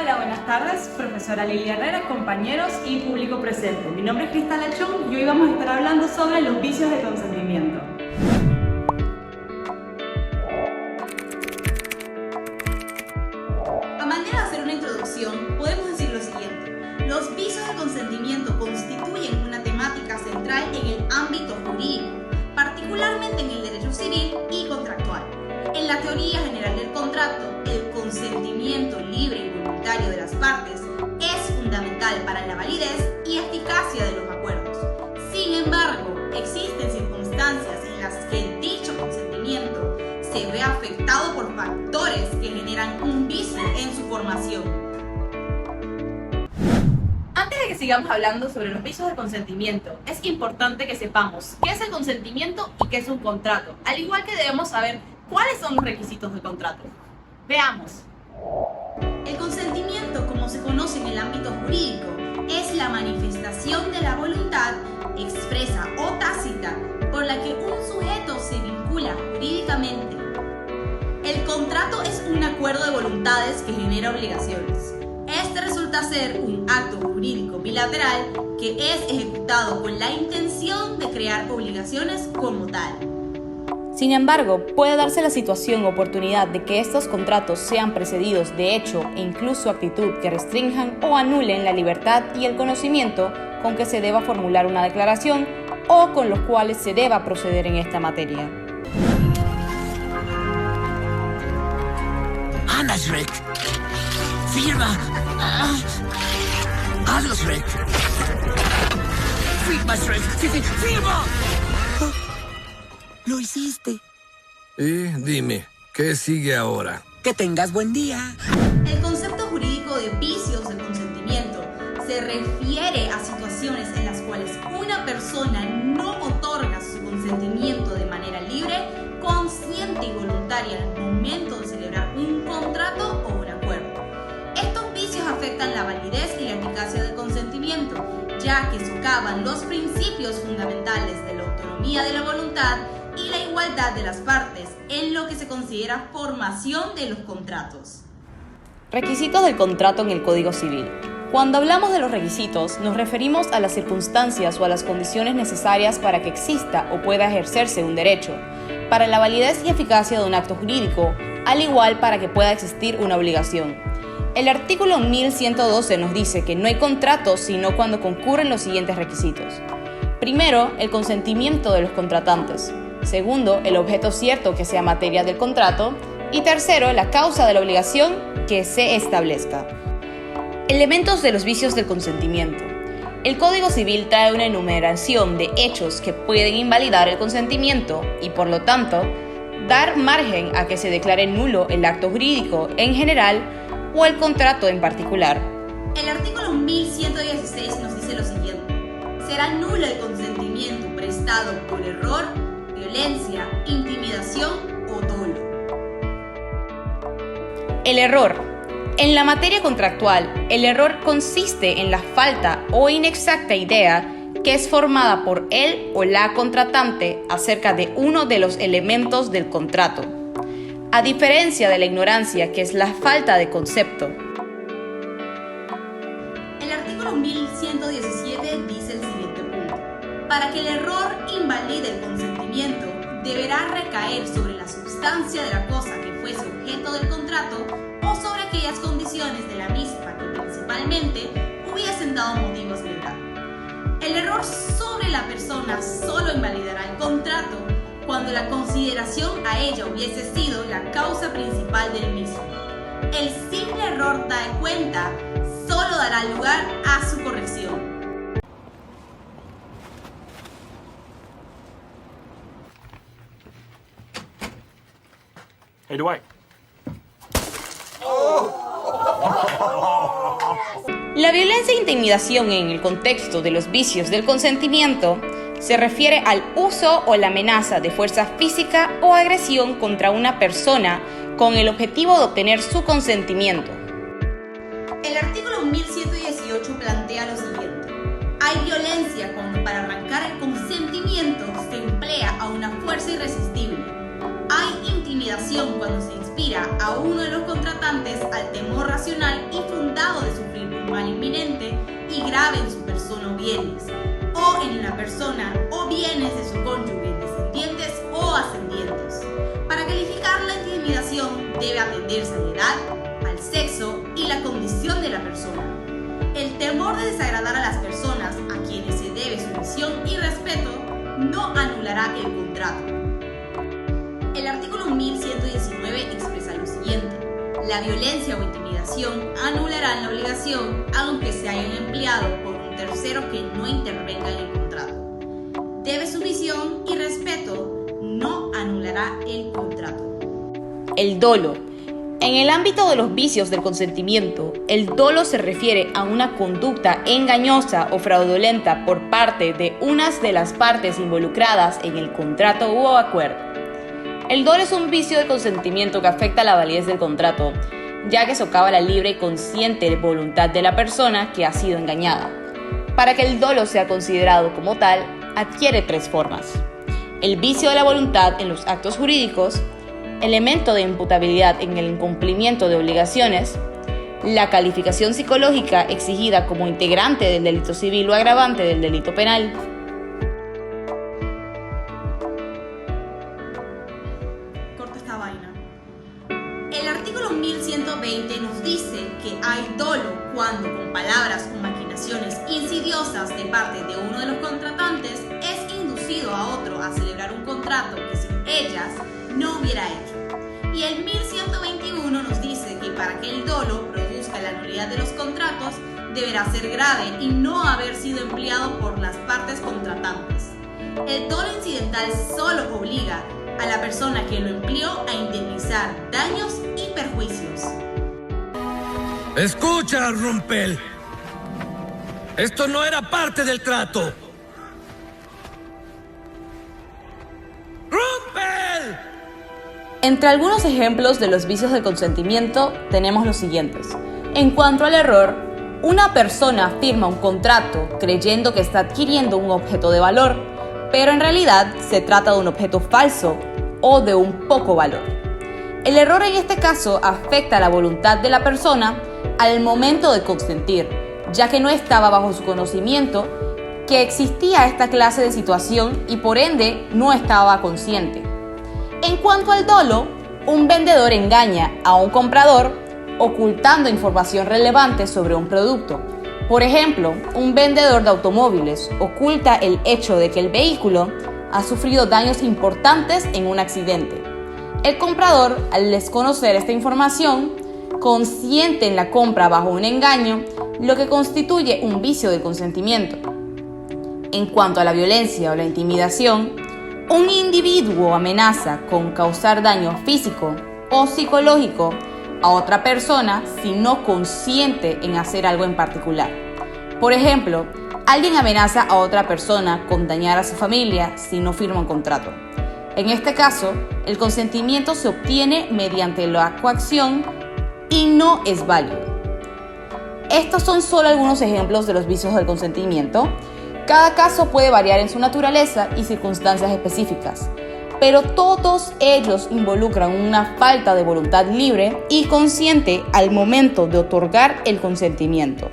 Hola, buenas tardes, profesora Lili Herrera, compañeros y público presente. Mi nombre es Cristal Achón y hoy vamos a estar hablando sobre los vicios de consentimiento. A manera de hacer una introducción, podemos decir lo siguiente. Los vicios de consentimiento constituyen una temática central en el ámbito jurídico, particularmente en el derecho civil y contractual. En la teoría general del contrato, el consentimiento libre y voluntario de las partes es fundamental para la validez y eficacia de los acuerdos. Sin embargo, existen circunstancias en las que dicho consentimiento se ve afectado por factores que generan un vicio en su formación. Antes de que sigamos hablando sobre los vicios de consentimiento, es importante que sepamos qué es el consentimiento y qué es un contrato, al igual que debemos saber cuáles son los requisitos del contrato. Veamos. El consentimiento, como se conoce en el ámbito jurídico, es la manifestación de la voluntad, expresa o tácita, por la que un sujeto se vincula jurídicamente. El contrato es un acuerdo de voluntades que genera obligaciones. Este resulta ser un acto jurídico bilateral que es ejecutado con la intención de crear obligaciones como tal. Sin embargo, puede darse la situación o oportunidad de que estos contratos sean precedidos de hecho e incluso actitud que restrinjan o anulen la libertad y el conocimiento con que se deba formular una declaración o con los cuales se deba proceder en esta materia. Anda, Shrek. Firma. Hazlo, Shrek. Firma, Shrek. Firma. Lo hiciste. Y dime, ¿qué sigue ahora? Que tengas buen día. El concepto jurídico de vicios de consentimiento se refiere a situaciones en las cuales una persona no otorga su consentimiento de manera libre, consciente y voluntaria al momento de celebrar un contrato o un acuerdo. Estos vicios afectan la validez y la eficacia del consentimiento, ya que socavan los principios fundamentales de la autonomía de la voluntad y la igualdad de las partes en lo que se considera formación de los contratos. Requisitos del contrato en el Código Civil. Cuando hablamos de los requisitos, nos referimos a las circunstancias o a las condiciones necesarias para que exista o pueda ejercerse un derecho, para la validez y eficacia de un acto jurídico, al igual para que pueda existir una obligación. El artículo 1112 nos dice que no hay contrato sino cuando concurren los siguientes requisitos. Primero, el consentimiento de los contratantes. Segundo, el objeto cierto que sea materia del contrato. Y tercero, la causa de la obligación que se establezca. Elementos de los vicios del consentimiento. El Código Civil trae una enumeración de hechos que pueden invalidar el consentimiento y, por lo tanto, dar margen a que se declare nulo el acto jurídico en general o el contrato en particular. El artículo 1116 nos dice lo siguiente: será nulo el consentimiento prestado por error, violencia, intimidación o dolo. El error. En la materia contractual, el error consiste en la falta o inexacta idea que es formada por él o la contratante acerca de uno de los elementos del contrato, a diferencia de la ignorancia, que es la falta de concepto. El artículo 1117 dice el siguiente punto: para que el error invalide el consentimiento, deberá recaer sobre la sustancia de la cosa que fuese objeto del contrato o sobre aquellas condiciones de la misma que principalmente hubiesen dado motivos de errar. El error sobre la persona solo invalidará el contrato cuando la consideración a ella hubiese sido la causa principal del mismo. El simple error da cuenta solo dará lugar a su corrección. Hey, Dwight. La violencia e intimidación en el contexto de los vicios del consentimiento se refiere al uso o la amenaza de fuerza física o agresión contra una persona con el objetivo de obtener su consentimiento. El artículo 1118 plantea lo siguiente: hay violencia cuando para arrancar el consentimiento se emplea a una fuerza irresistible. Hay intimidación cuando se inspira a uno de los contratantes al temor racional y fundado la persona o bienes de su cónyuge, descendientes o ascendientes. Para calificar la intimidación debe atenderse a la edad, al sexo y la condición de la persona. El temor de desagradar a las personas a quienes se debe sumisión y respeto no anulará el contrato. El artículo 1119 expresa lo siguiente: la violencia o intimidación anularán la obligación aunque se hayan empleado por un tercero que no intervenga en el contrato. Debe sumisión y respeto no anulará el contrato. El dolo. En el ámbito de los vicios del consentimiento, el dolo se refiere a una conducta engañosa o fraudulenta por parte de unas de las partes involucradas en el contrato o acuerdo. El dolo es un vicio de consentimiento que afecta la validez del contrato, ya que socava la libre y consciente voluntad de la persona que ha sido engañada. Para que el dolo sea considerado como tal, adquiere tres formas: el vicio de la voluntad en los actos jurídicos, elemento de imputabilidad en el incumplimiento de obligaciones, la calificación psicológica exigida como integrante del delito civil o agravante del delito penal. Corta esta vaina. El artículo 1120 nos dice que hay dolo cuando con palabras o maquinaciones insidiosas de parte de uno de los contratantes es inducido a otro a celebrar un contrato que sin ellas no hubiera hecho. Y el 1121 nos dice que para que el dolo produzca la nulidad de los contratos deberá ser grave y no haber sido empleado por las partes contratantes. El dolo incidental solo obliga a la persona que lo empleó a indemnizar daños y perjuicios. Escucha, Rumpel. Esto no era parte del trato. ¡Rumpel! Entre algunos ejemplos de los vicios del consentimiento tenemos los siguientes. En cuanto al error, una persona firma un contrato creyendo que está adquiriendo un objeto de valor, pero en realidad se trata de un objeto falso o de un poco valor. El error en este caso afecta la voluntad de la persona al momento de consentir, ya que no estaba bajo su conocimiento que existía esta clase de situación y por ende no estaba consciente. En cuanto al dolo, un vendedor engaña a un comprador ocultando información relevante sobre un producto. Por ejemplo, un vendedor de automóviles oculta el hecho de que el vehículo ha sufrido daños importantes en un accidente. El comprador, al desconocer esta información, consiente en la compra bajo un engaño, lo que constituye un vicio del consentimiento. En cuanto a la violencia o la intimidación, un individuo amenaza con causar daño físico o psicológico a otra persona si no consiente en hacer algo en particular. Por ejemplo, alguien amenaza a otra persona con dañar a su familia si no firma un contrato. En este caso, el consentimiento se obtiene mediante la coacción y no es válido. Estos son solo algunos ejemplos de los vicios del consentimiento. Cada caso puede variar en su naturaleza y circunstancias específicas, pero todos ellos involucran una falta de voluntad libre y consciente al momento de otorgar el consentimiento.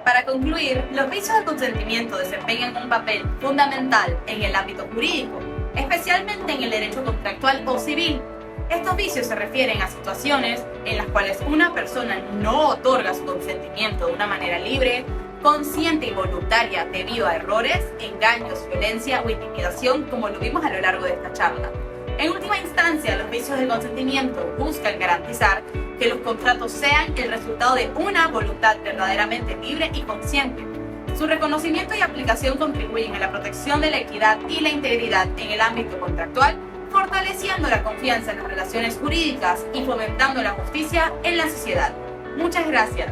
Para concluir, los vicios del consentimiento desempeñan un papel fundamental en el ámbito jurídico, especialmente en el derecho contractual o civil. Estos vicios se refieren a situaciones en las cuales una persona no otorga su consentimiento de una manera libre, consciente y voluntaria debido a errores, engaños, violencia o intimidación, como lo vimos a lo largo de esta charla. En última instancia, los vicios del consentimiento buscan garantizar que los contratos sean el resultado de una voluntad verdaderamente libre y consciente. Su reconocimiento y aplicación contribuyen a la protección de la equidad y la integridad en el ámbito contractual, fortaleciendo la confianza en las relaciones jurídicas y fomentando la justicia en la sociedad. Muchas gracias.